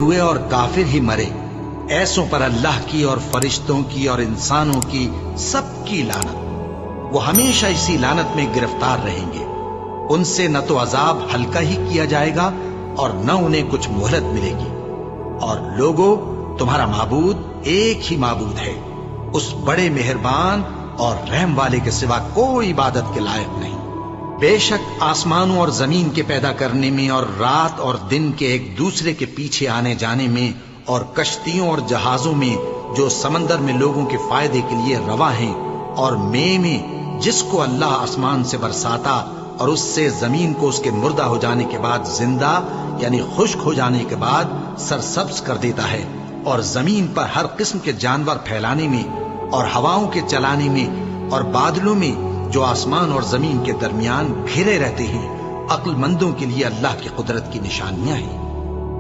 ہوئے اور کافر ہی مرے، ایسوں پر اللہ کی اور فرشتوں کی اور انسانوں کی سب کی لعنت، وہ ہمیشہ اسی لعنت میں گرفتار رہیں گے۔ ان سے نہ تو عذاب ہلکا ہی کیا جائے گا اور نہ انہیں کچھ مہلت ملے گی۔ اور لوگوں، تمہارا معبود ایک ہی معبود ہے، اس بڑے مہربان اور رحم والے کے سوا کوئی عبادت کے لائق نہیں۔ بے شک آسمانوں اور زمین کے پیدا کرنے میں اور رات اور دن کے ایک دوسرے کے پیچھے آنے جانے میں اور کشتیوں اور جہازوں میں جو سمندر میں لوگوں کے فائدے کے لیے رواں ہیں، اور میں جس کو اللہ آسمان سے برساتا اور اس سے زمین کو اس کے مردہ ہو جانے کے بعد زندہ یعنی خشک ہو جانے کے بعد سرسبز کر دیتا ہے، اور زمین پر ہر قسم کے جانور پھیلانے میں اور ہواؤں کے چلانے میں اور بادلوں میں جو آسمان اور زمین کے درمیان گھرے رہتے ہیں، عقل مندوں کے لیے اللہ کی قدرت کی نشانیاں ہیں۔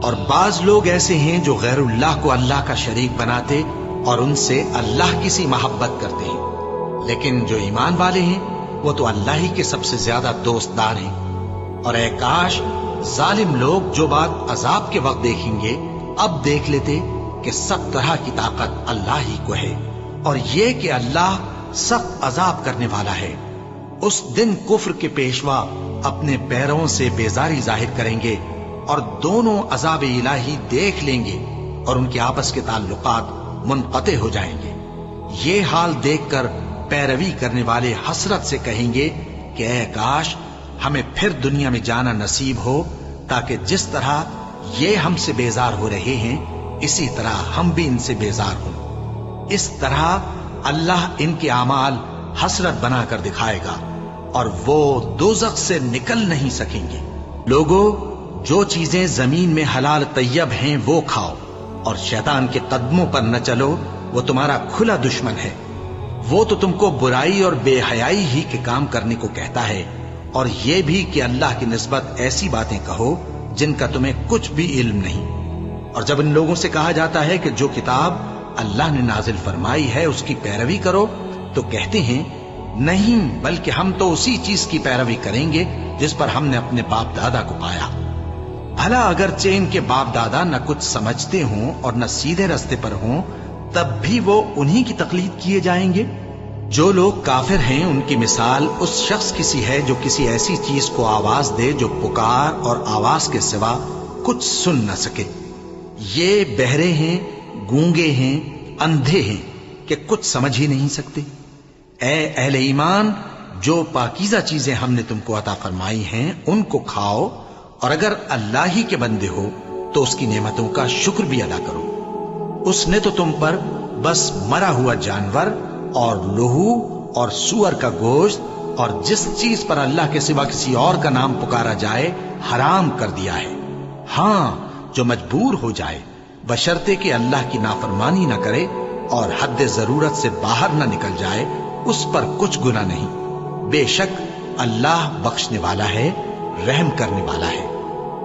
اور بعض لوگ ایسے ہیں جو غیر اللہ کو اللہ کا شریک بناتے اور ان سے اللہ کی سی محبت کرتے ہیں، لیکن جو ایمان والے ہیں وہ تو اللہ ہی کے سب سے زیادہ دوست دار ہیں۔ اور اے کاش ظالم لوگ جو بات عذاب کے وقت دیکھیں گے اب دیکھ لیتے کہ سب طرح کی طاقت اللہ ہی کو ہے، اور یہ کہ اللہ سخت عذاب کرنے والا ہے۔ اس دن کفر کے پیشوا اپنے پیروں سے بیزاری ظاہر کریں گے اور دونوں عذاب الہی دیکھ لیں گے اور ان کے آپس کے تعلقات منقطع ہو جائیں گے۔ یہ حال دیکھ کر پیروی کرنے والے حسرت سے کہیں گے کہ اے کاش ہمیں پھر دنیا میں جانا نصیب ہو، تاکہ جس طرح یہ ہم سے بیزار ہو رہے ہیں اسی طرح ہم بھی ان سے بیزار ہوں۔ اس طرح اللہ ان کے اعمال حسرت بنا کر دکھائے گا اور وہ دوزخ سے نکل نہیں سکیں گے۔ لوگوں، جو چیزیں زمین میں حلال طیب ہیں وہ کھاؤ، اور شیطان کے قدموں پر نہ چلو، وہ تمہارا کھلا دشمن ہے۔ وہ تو تم کو برائی اور بے حیائی ہی کے کام کرنے کو کہتا ہے، اور یہ بھی کہ اللہ کی نسبت ایسی باتیں کہو جن کا تمہیں کچھ بھی علم نہیں۔ اور جب ان لوگوں سے کہا جاتا ہے کہ جو کتاب اللہ نے نازل فرمائی ہے اس کی پیروی کرو، تو کہتے ہیں نہیں، بلکہ ہم تو اسی چیز کی پیروی کریں گے جس پر ہم نے اپنے باپ دادا کو پایا۔ بھلا اگرچہ ان کے باپ دادا نہ کچھ سمجھتے ہوں اور نہ سیدھے رستے پر ہوں، تب بھی وہ انہی کی تقلید کیے جائیں گے۔ جو لوگ کافر ہیں ان کی مثال اس شخص کی سی ہے جو کسی ایسی چیز کو آواز دے جو پکار اور آواز کے سوا کچھ سن نہ سکے۔ یہ بہرے ہیں، گونگے ہیں، اندھے ہیں کہ کچھ سمجھ ہی نہیں سکتے۔ اے اہل ایمان، جو پاکیزہ چیزیں ہم نے تم کو عطا فرمائی ہیں ان کو کھاؤ، اور اگر اللہ ہی کے بندے ہو تو اس کی نعمتوں کا شکر بھی ادا کرو۔ اس نے تو تم پر بس مرا ہوا جانور اور لہو اور سور کا گوشت اور جس چیز پر اللہ کے سوا کسی اور کا نام پکارا جائے حرام کر دیا ہے۔ ہاں، جو مجبور ہو جائے بشرطے کہ اللہ کی نافرمانی نہ کرے اور حد ضرورت سے باہر نہ نکل جائے، اس پر کچھ گناہ نہیں۔ بے شک اللہ بخشنے والا ہے، رحم کرنے والا ہے۔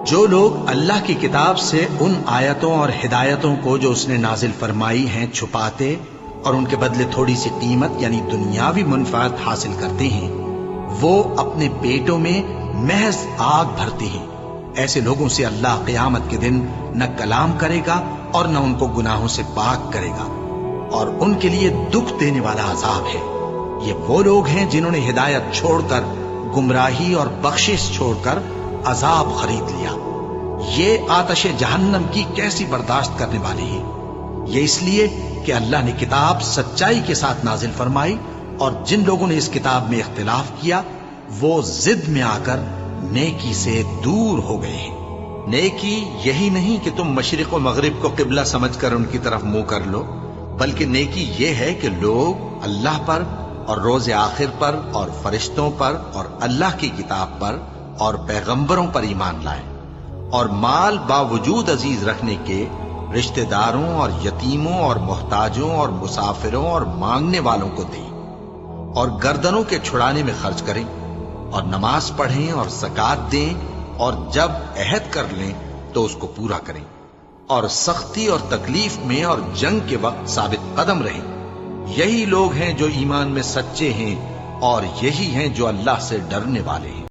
جو لوگ اللہ کی کتاب سے ان آیتوں اور ہدایتوں کو جو اس نے نازل فرمائی ہیں چھپاتے اور ان کے بدلے تھوڑی سی قیمت یعنی دنیاوی منفعت حاصل کرتے ہیں، وہ اپنے پیٹوں میں محض آگ بھرتے ہیں۔ ایسے لوگوں سے اللہ قیامت کے دن نہ کلام کرے گا اور نہ ان کو گناہوں سے پاک کرے گا، اور ان کے لیے دکھ دینے والا عذاب ہے۔ یہ وہ لوگ ہیں جنہوں نے ہدایت چھوڑ کر گمراہی اور بخشش چھوڑ کر عذاب خرید لیا۔ یہ آتش جہنم کی کیسی برداشت کرنے والے ہیں۔ یہ اس لیے کہ اللہ نے کتاب سچائی کے ساتھ نازل فرمائی، اور جن لوگوں نے اس کتاب میں اختلاف کیا وہ ضد میں آ کر نیکی سے دور ہو گئے ہیں۔ نیکی یہی نہیں کہ تم مشرق و مغرب کو قبلہ سمجھ کر ان کی طرف منہ کر لو، بلکہ نیکی یہ ہے کہ لوگ اللہ پر اور روز آخر پر اور فرشتوں پر اور اللہ کی کتاب پر اور پیغمبروں پر ایمان لائیں، اور مال باوجود عزیز رکھنے کے رشتہ داروں اور یتیموں اور محتاجوں اور مسافروں اور مانگنے والوں کو دیں، اور گردنوں کے چھڑانے میں خرچ کریں، اور نماز پڑھیں اور زکوٰۃ دیں، اور جب عہد کر لیں تو اس کو پورا کریں، اور سختی اور تکلیف میں اور جنگ کے وقت ثابت قدم رہیں۔ یہی لوگ ہیں جو ایمان میں سچے ہیں، اور یہی ہیں جو اللہ سے ڈرنے والے ہیں۔